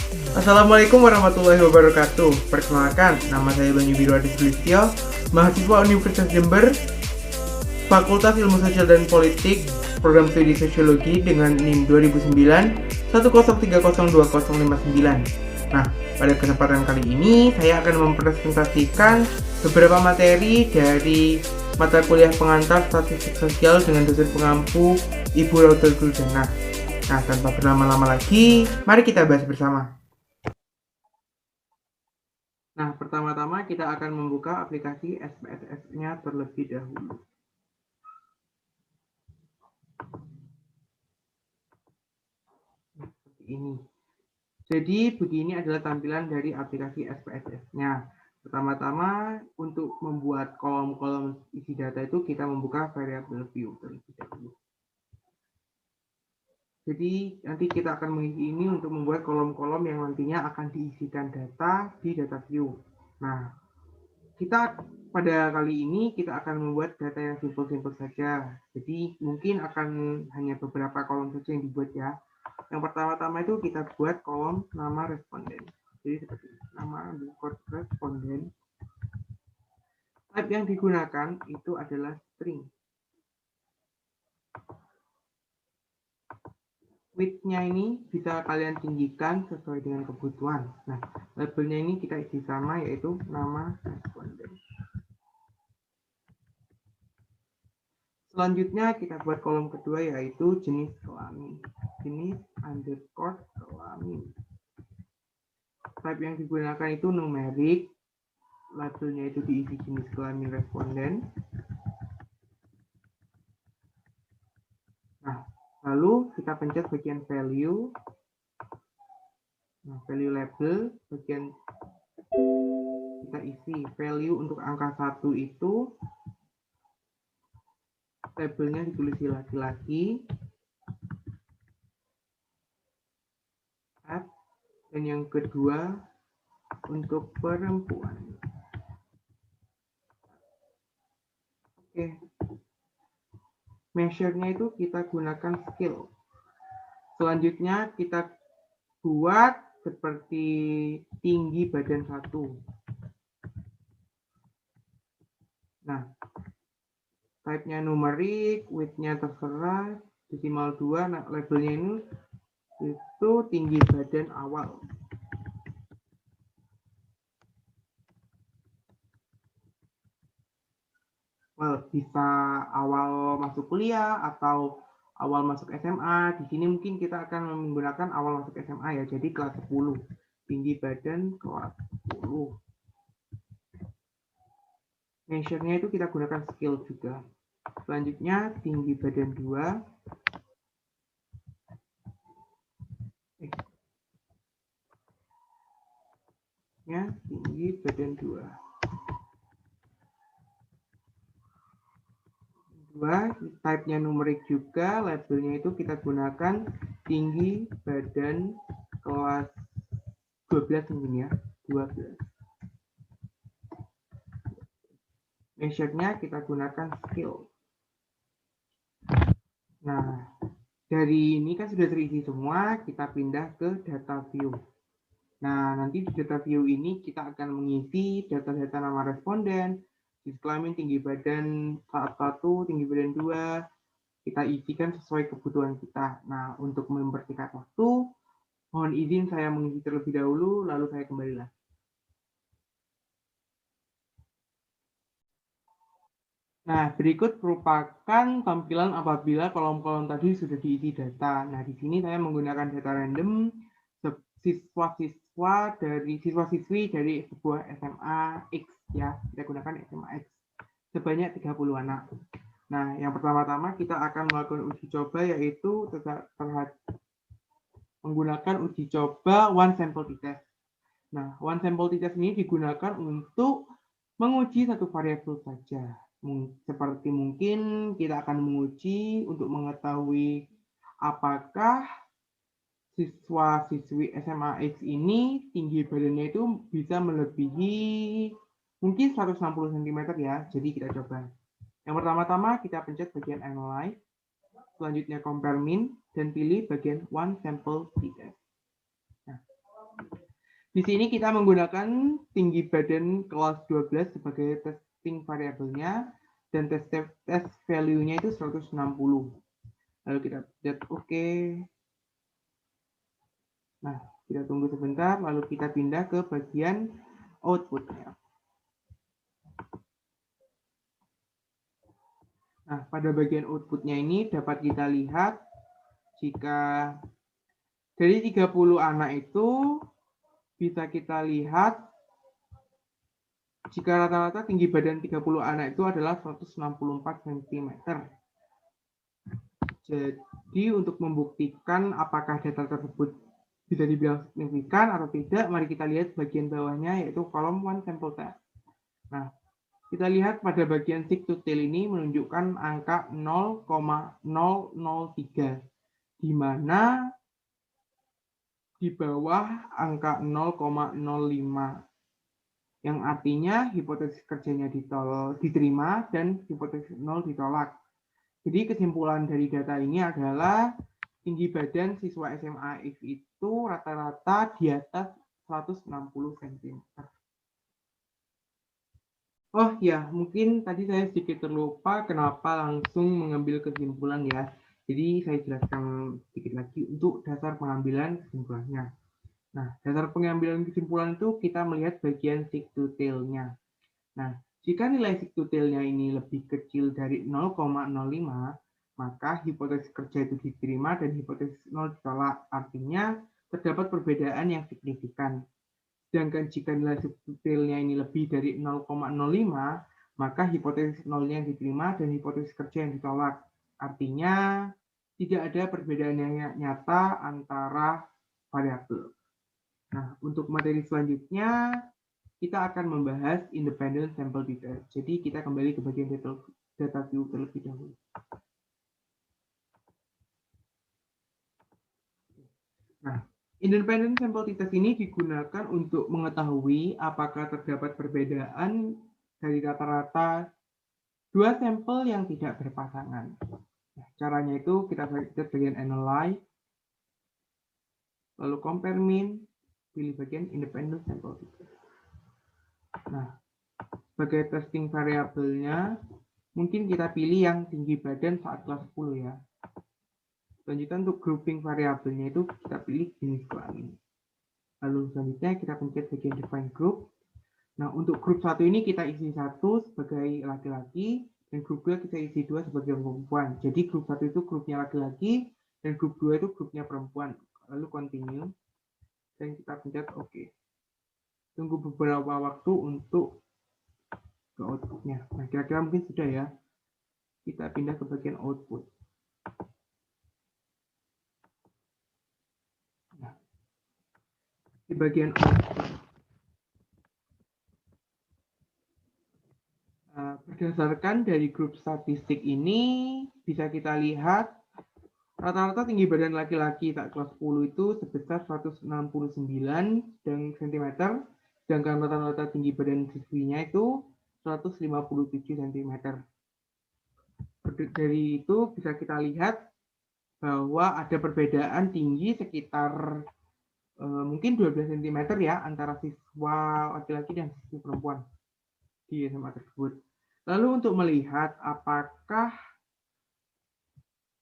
Assalamualaikum warahmatullahi wabarakatuh. Perkenalkan, nama saya Banyu Birwadi Sulistyo, mahasiswa Universitas Jember, Fakultas Ilmu Sosial dan Politik, Program Studi Sosiologi dengan NIM 2009 103020059. Nah, pada kesempatan kali ini saya akan mempresentasikan beberapa materi dari mata kuliah pengantar statistik sosial dengan dosen pengampu Ibu Raudel Guldana. Nah, tanpa berlama-lama lagi, mari kita bahas bersama. Nah, pertama-tama kita akan membuka aplikasi SPSS-nya terlebih dahulu. Seperti ini. Jadi, begini adalah tampilan dari aplikasi SPSS-nya. Pertama-tama, untuk membuat kolom-kolom isi data itu kita membuka variable view terlebih dahulu. Jadi, nanti kita akan mengisi ini untuk membuat kolom-kolom yang nantinya akan diisikan data di data view. Nah, kita pada kali ini kita akan membuat data yang simpel-simpel saja. Jadi mungkin akan hanya beberapa kolom saja yang dibuat ya. Yang pertama-tama itu kita buat kolom nama responden. Jadi seperti ini, nama responden. Type yang digunakan itu adalah string. Width-nya ini bisa kalian tinggikan sesuai dengan kebutuhan. Nah, labelnya ini kita isi sama yaitu nama responden. Selanjutnya kita buat kolom kedua yaitu jenis kelamin. Jenis underscore kelamin. Type yang digunakan itu numerik. Labelnya itu diisi jenis kelamin responden. Nah, lalu kita pencet bagian value. Nah, value label bagian kita isi value untuk angka 1 itu labelnya ditulis laki-laki. Dan yang kedua untuk perempuan. Oke. Measure-nya itu kita gunakan skill. Selanjutnya kita buat seperti tinggi badan 1. Nah, type-nya numerik, width-nya terserah, desimal 2, nah labelnya ini itu tinggi badan awal. Bisa awal masuk kuliah atau awal masuk SMA. Di sini mungkin kita akan menggunakan awal masuk SMA ya, jadi kelas 10. Tinggi badan kelas 10. Measure-nya itu kita gunakan skill juga. Selanjutnya tinggi badan 2. Tinggi badan 2. Type-nya numerik juga, labelnya itu kita gunakan tinggi badan kelas 12 mungkin ya, 12. Measure-nya kita gunakan skill. Nah, dari ini kan sudah terisi semua, kita pindah ke data view. Nah, nanti di data view ini kita akan mengisi data-data nama responden, jenis kelamin, tinggi badan saat 1, tinggi badan 2, kita isikan sesuai kebutuhan kita. Nah, untuk mempersingkat waktu, mohon izin saya mengisi terlebih dahulu, lalu saya kembali lagi. Nah, berikut merupakan tampilan apabila kolom-kolom tadi sudah diisi data. Nah, di sini saya menggunakan data random siswa-siswi dari sebuah SMA X ya. Kita gunakan SMA X sebanyak 30 anak. Nah, yang pertama-tama kita akan melakukan uji coba yaitu menggunakan uji coba one sample t-test. Nah, one sample t-test ini digunakan untuk menguji satu variabel saja. Seperti mungkin kita akan menguji untuk mengetahui apakah siswa-siswi SMA X ini tinggi badannya itu bisa melebihi mungkin 160 cm ya. Jadi kita coba. Yang pertama-tama kita pencet bagian analyze, selanjutnya compare min, dan pilih bagian one sample t-test. Nah, Di sini kita menggunakan tinggi badan kelas 12 sebagai testing variabelnya dan test value-nya itu 160. Lalu kita lihat oke. Nah, kita tunggu sebentar lalu kita pindah ke bagian output-nya. Nah, pada bagian output-nya ini dapat kita lihat jika dari 30 anak itu bisa kita lihat jika rata-rata tinggi badan 30 anak itu adalah 164 cm. Jadi untuk membuktikan apakah data tersebut bisa dibilang signifikan atau tidak, mari kita lihat bagian bawahnya yaitu kolom one sample test. Nah, kita lihat pada bagian seek to tail ini menunjukkan angka 0,003, di mana di bawah angka 0,05, yang artinya hipotesis kerjanya diterima dan hipotesis 0 ditolak. Jadi kesimpulan dari data ini adalah tinggi badan siswa SMA X itu rata-rata di atas 160 cm. Oh ya, mungkin tadi saya sedikit terlupa kenapa langsung mengambil kesimpulan ya. Jadi saya jelaskan sedikit lagi untuk dasar pengambilan kesimpulannya. Nah, dasar pengambilan kesimpulan itu kita melihat bagian seek to tail-nya. Nah, jika nilai seek to tail-nya ini lebih kecil dari 0,05, maka hipotesis kerja itu diterima dan hipotesis 0 ditolak. Artinya, terdapat perbedaan yang signifikan. Sedangkan jika nilai seek to tail-nya ini lebih dari 0,05, maka hipotesis 0-nya yang diterima dan hipotesis kerja yang ditolak. Artinya, tidak ada perbedaan yang nyata antara variabel. Nah, untuk materi selanjutnya, kita akan membahas independent sample detail. Jadi kita kembali ke bagian data view terlebih dahulu. Nah, independent sample detail ini digunakan untuk mengetahui apakah terdapat perbedaan dari rata-rata dua sampel yang tidak berpasangan. Nah, caranya itu kita lihat bagian analyze, lalu compare mean, pilih bagian independent sample detail. Nah, sebagai testing variabelnya, mungkin kita pilih yang tinggi badan saat kelas 10 ya. Selanjutnya untuk grouping variabelnya itu kita pilih jenis kelamin. Lalu selanjutnya kita pencet bagian define group. Nah, untuk grup 1 ini kita isi 1 sebagai laki-laki dan grup 2 kita isi 2 sebagai perempuan. Jadi grup 1 itu grupnya laki-laki dan grup 2 itu grupnya perempuan. Lalu continue dan kita pencet OK. Tunggu beberapa waktu untuk ke outputnya. Nah, kira-kira mungkin sudah ya. Kita pindah ke bagian output. Nah, di bagian output, berdasarkan dari grup statistik ini bisa kita lihat rata-rata tinggi badan laki-laki tak kelas 10 itu sebesar 169 cm, sedangkan rata-rata tinggi badan siswinya itu 157 cm. Dari itu bisa kita lihat bahwa ada perbedaan tinggi sekitar mungkin 12 cm ya antara siswa laki-laki dan siswa perempuan di SMA tersebut. Lalu untuk melihat apakah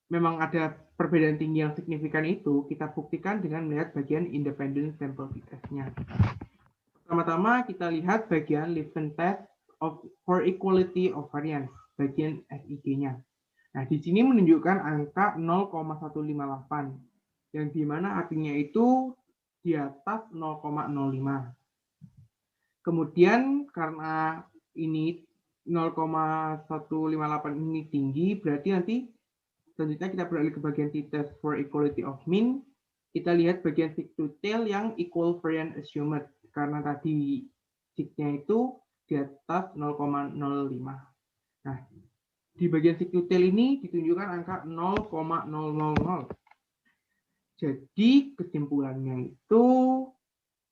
memang ada perbedaan tinggi yang signifikan itu, kita buktikan dengan melihat bagian independent sample test-nya. Pertama-tama kita lihat bagian Lipton test for equality of variance, bagian SIG-nya. Nah, di sini menunjukkan angka 0,158, yang dimana artinya itu di atas 0,05. Kemudian karena ini 0,158 ini tinggi, berarti nanti selanjutnya kita beralih ke bagian t-test for equality of mean. Kita lihat bagian seek to tail yang equal variance assumed, karena tadi seek-nya itu di atas 0,05. Nah, di bagian seek to tail ini ditunjukkan angka 0,000. Jadi kesimpulannya itu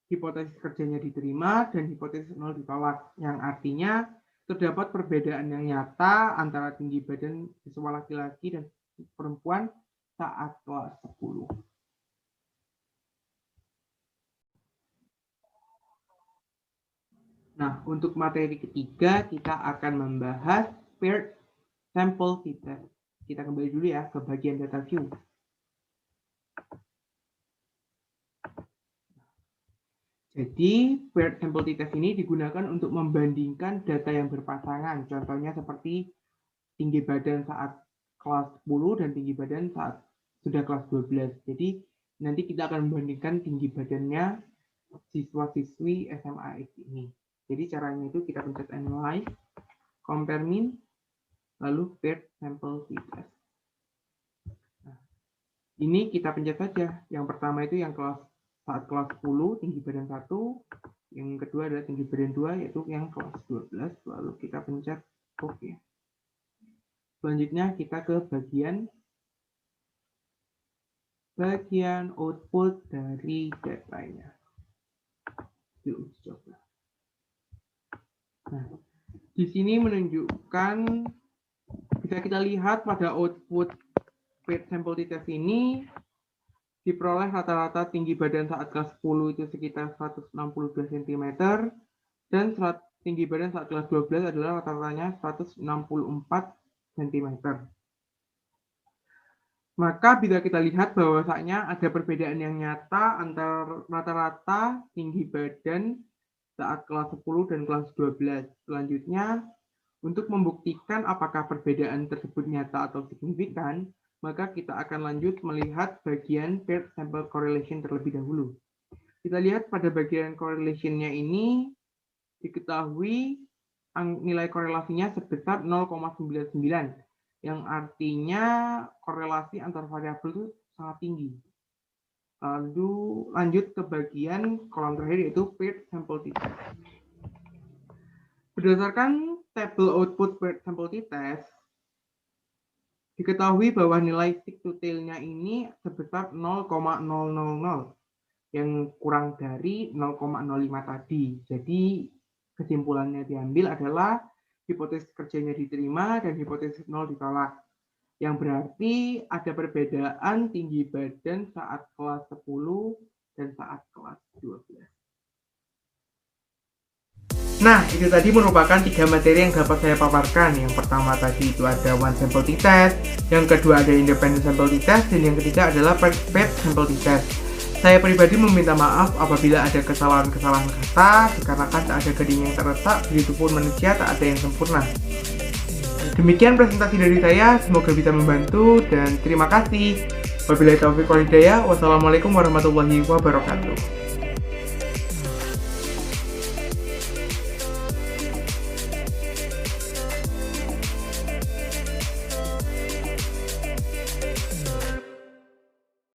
hipotesis kerjanya diterima dan hipotesis 0 ditolak, yang artinya terdapat perbedaan yang nyata antara tinggi badan siswa laki-laki dan perempuan saat kelas 10. Nah, untuk materi ketiga kita akan membahas paired sample t-test. Kita kembali dulu ya ke bagian data view. Jadi, paired sample t-test ini digunakan untuk membandingkan data yang berpasangan. Contohnya seperti tinggi badan saat kelas 10 dan tinggi badan saat sudah kelas 12. Jadi, nanti kita akan membandingkan tinggi badannya siswa-siswi SMA X ini. Jadi, caranya itu kita pencet analyze, compare mean, lalu paired sample t-test. Nah, ini kita pencet saja. Yang pertama itu yang saat kelas 10 tinggi badan 1, yang kedua adalah tinggi badan 2 yaitu yang kelas 12, lalu kita pencet OK. Selanjutnya kita ke bagian output dari datanya. Diuji coba. Nah, di sini menunjukkan, bisa kita lihat pada output paired sample t-test ini diperoleh rata-rata tinggi badan saat kelas 10 itu sekitar 162 cm dan tinggi badan saat kelas 12 adalah rata-ratanya 164 cm. Maka bisa kita lihat bahwasanya ada perbedaan yang nyata antara rata-rata tinggi badan saat kelas 10 dan kelas 12. Selanjutnya, untuk membuktikan apakah perbedaan tersebut nyata atau signifikan, maka kita akan lanjut melihat bagian paired sample correlation terlebih dahulu. Kita lihat pada bagian correlation-nya ini, diketahui nilai korelasinya sebesar 0,99, yang artinya korelasi antar variabel itu sangat tinggi. Lalu lanjut ke bagian kolom terakhir yaitu paired sample t-test. Berdasarkan tabel output paired sample t-test, diketahui bahwa nilai stick to tail-nya ini sebesar 0,000 yang kurang dari 0,05 tadi. Jadi kesimpulannya diambil adalah hipotesis kerjanya diterima dan hipotesis 0 ditolak. Yang berarti ada perbedaan tinggi badan saat kelas 10 dan saat kelas 12. Nah, itu tadi merupakan 3 materi yang dapat saya paparkan. Yang pertama tadi itu ada one sample t-test, yang kedua ada independent sample t-test, dan yang ketiga adalah paired sample t-test. Saya pribadi meminta maaf apabila ada kesalahan-kesalahan kata, dikarenakan tak ada gading yang terletak, begitupun manusia tak ada yang sempurna. Demikian presentasi dari saya, semoga bisa membantu, dan terima kasih. Wabillahi taufiq wal hidayah. Wassalamualaikum warahmatullahi wabarakatuh.